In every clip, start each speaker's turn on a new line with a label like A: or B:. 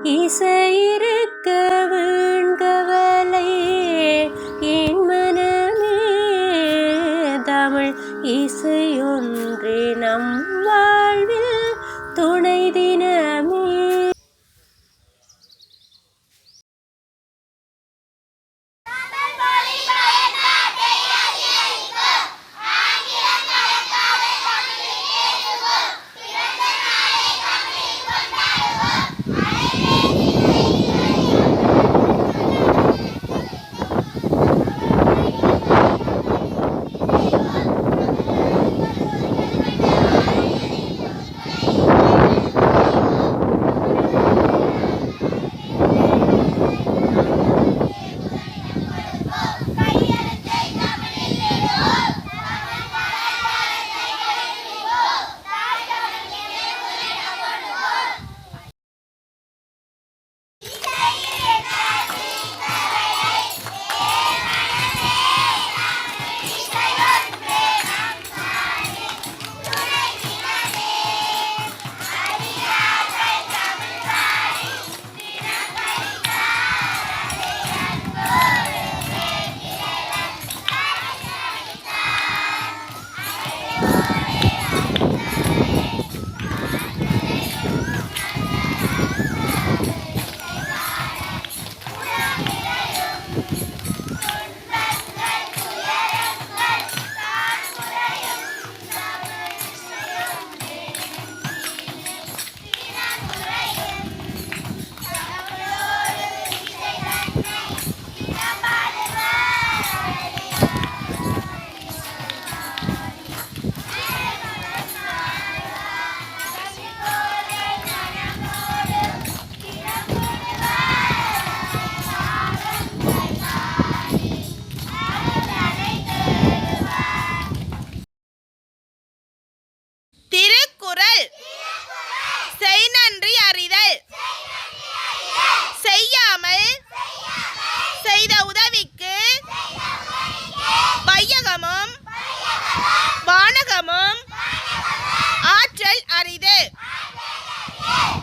A: இசையிருக்க வீண்கவலை என் மனமே தமிழ் இசையொன்றே நம் வாழ்வில் துணை தினமே.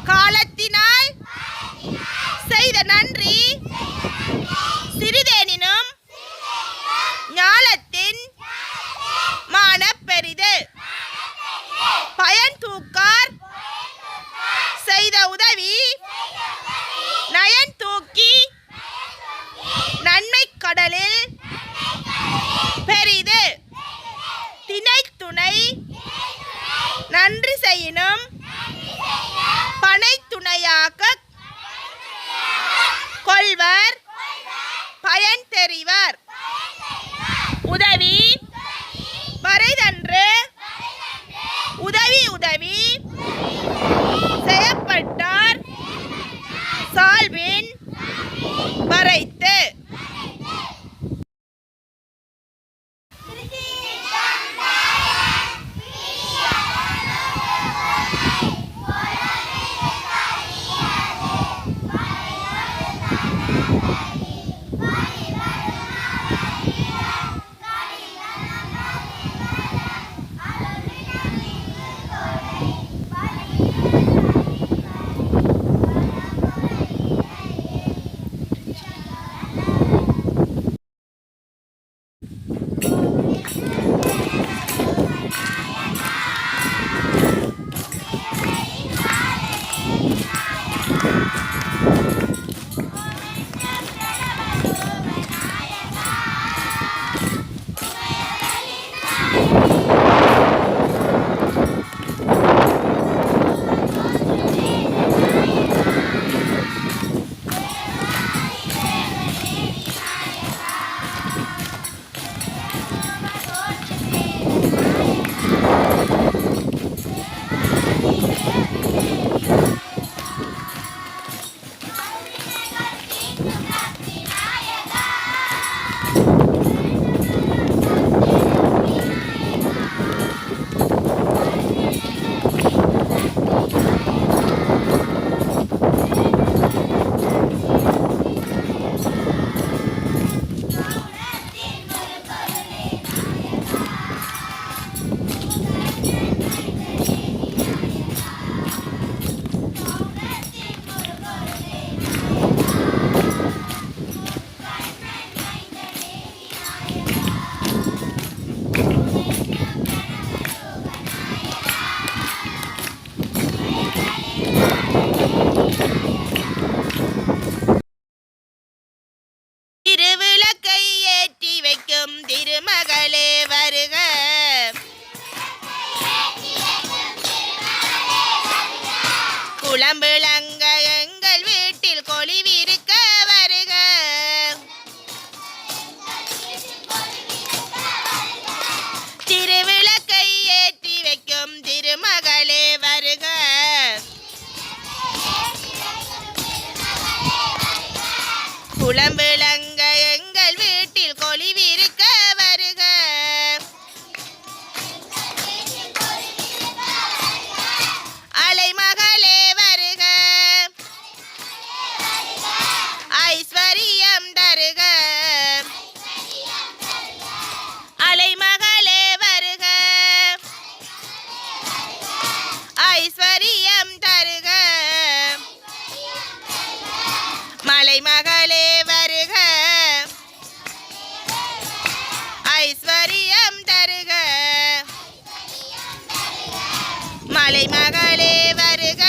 B: காலத்தினால் செய்த நன்றி சிறிதேனினும் ஞாலத்தின் மானப்பெரிது. பயன் தூக்கார் செய்த உதவி நயன் தூக்கி நன்மை கடலில் பெரிது. திணை துணை நன்றி செய்யினும் பனை துணையாக கொள்வர் பயன் தெரிவர். உதவி மறைதன்று உதவி உதவி செய்யப்பட்டார் சால்பின் மறைத்து. குளம் விளங்க எங்கள் வீட்டில் கொலிவிருக்க வருக. அலைமகளே வருக, ஐஸ்வரியம் தருக. அலைமகளே வருக, ஐஸ்வரியம் தருக. மலைமகளே வருக, ஐஸ்வரியம் தருக. மலைமகளே வருக,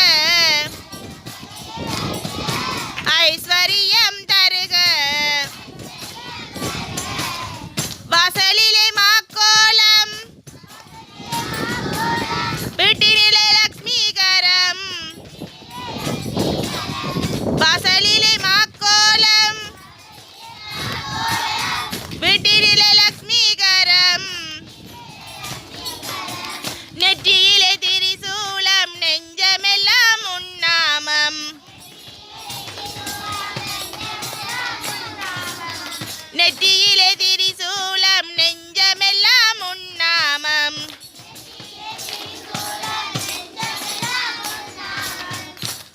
B: ஐஸ்வரியம் தருக. வாசலிலே மாக்கோலம், வீட்டினிலே லக்ஷ்மிகரம். வாசலிலே மாக்கோலம், வீட்டினிலே லக்ஷ்மிகரம். நெற்றியிலே திரிசூலம், நெஞ்சமெல்லாம் உன்னாமம். நெற்றியிலே திரிசூலம், நெஞ்சமெல்லாம் உன்னாமம்.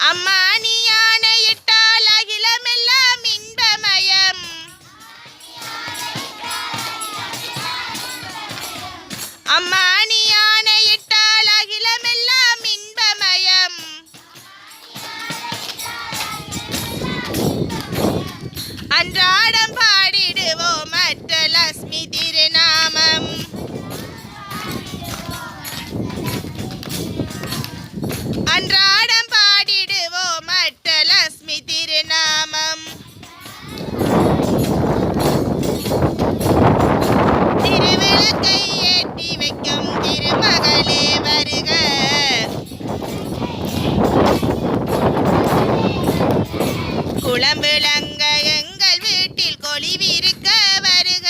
B: அம்மா நீ யானையிட்டால் அகிலமெல்லாம் இன்பமயம். அம்மா நீ யானையிட்டால் அகிலமெல்லாம் இன்பமயம். அன்றாடம் பாடிடுவோம் அஷ்டலக்ஷ்மி திருநாமம். அன்றாடம் பாடிடுவோம் அஷ்டலக்ஷ்மி திருநாமம். திருவிளக்கை ஏற்றி வைக்கும் திருமகளே வருக. குளம் விளங்க எங்கள் வீட்டில் கொலிவிருக்க வருக.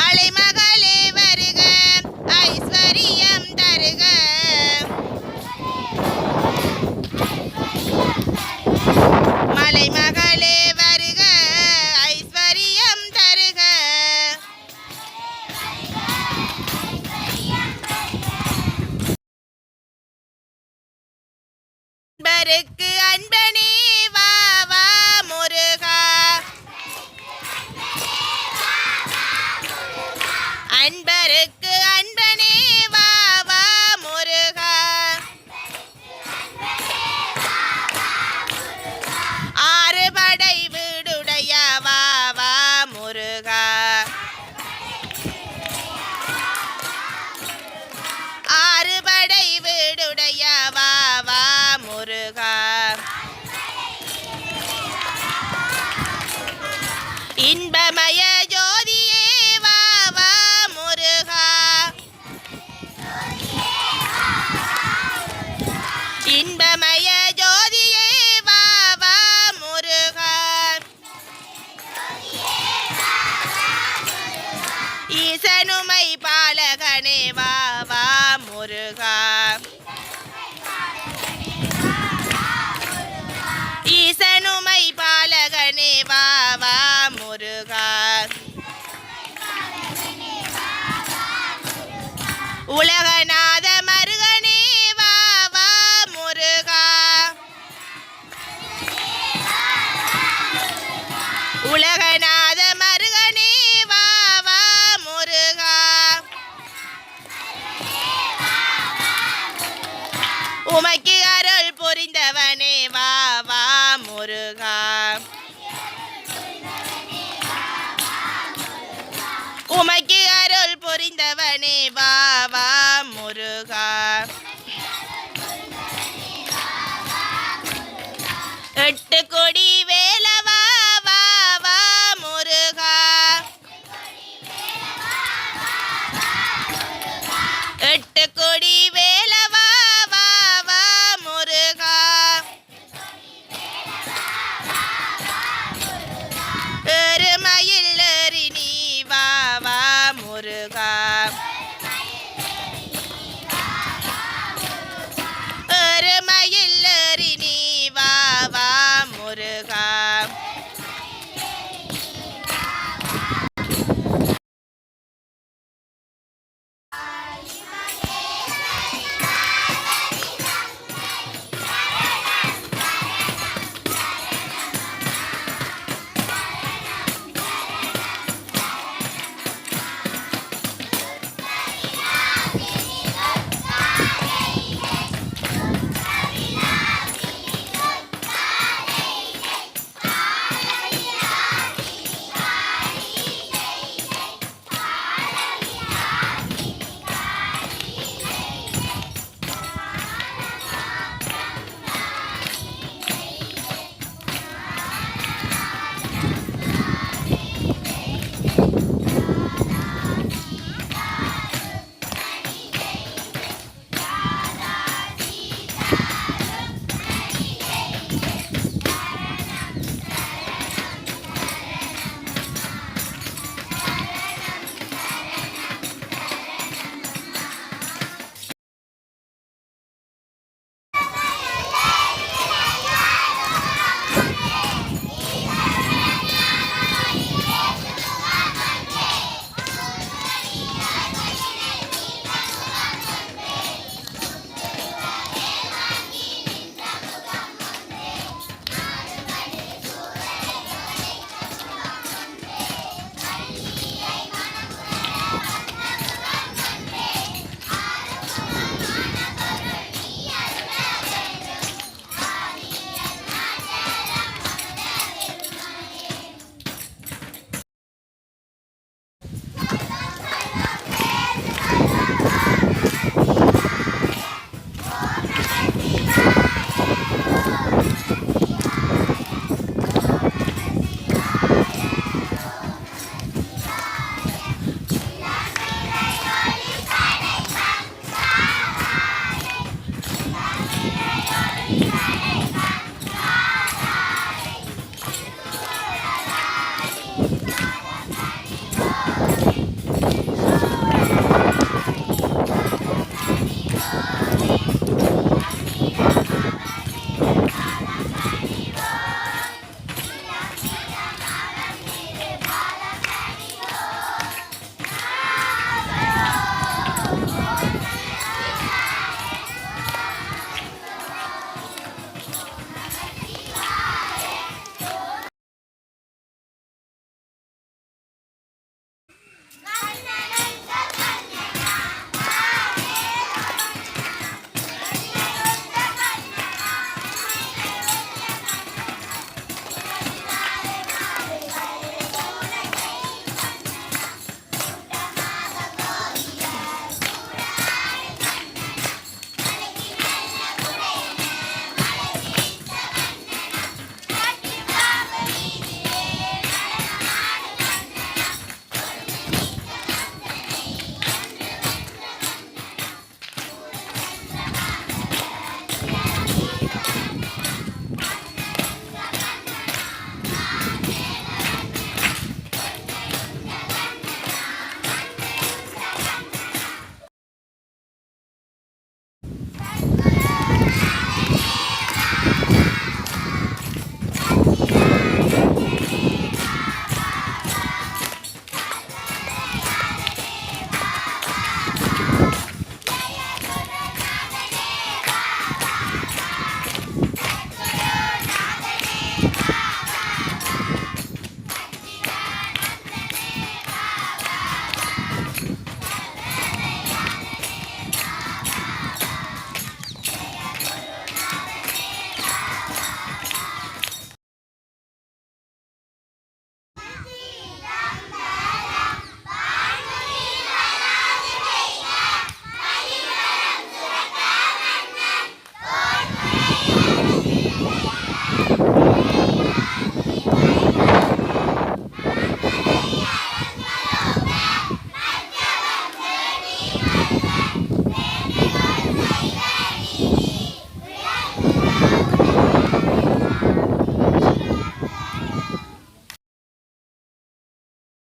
B: அலைமகளே வருக, ஐஸ்வரியம் தருக. மலைமகளே வருக, ஐஸ்வரியம் தருக. அன்பருக்கு அன்பனே வா வா முருகா. அன்பருக்கு அன்பனே வா வா முருகா. ஆறு படை வீடுடைய வா வா முருகா. ஆறு படை வீடுடைய வா வா முருகா. இன்பமய ஜோதியே வா வா முருகா. இன்பமய ஜோதியே வா வா முருகா. ஈசனுமை பாலகனே வா வா முருகா. ஈசனுமை பாலகனே வா வா முருகா. உலகநாத மருகனே வா வா முருகா. உலகநாத மருகனே வா வா முருகா. உமைக்கு அருள் புரிந்தவனே வா வா முருகா. உமைக்கு அருள் புரிந்தவனே வா வா முருகா. எட்டு கொடி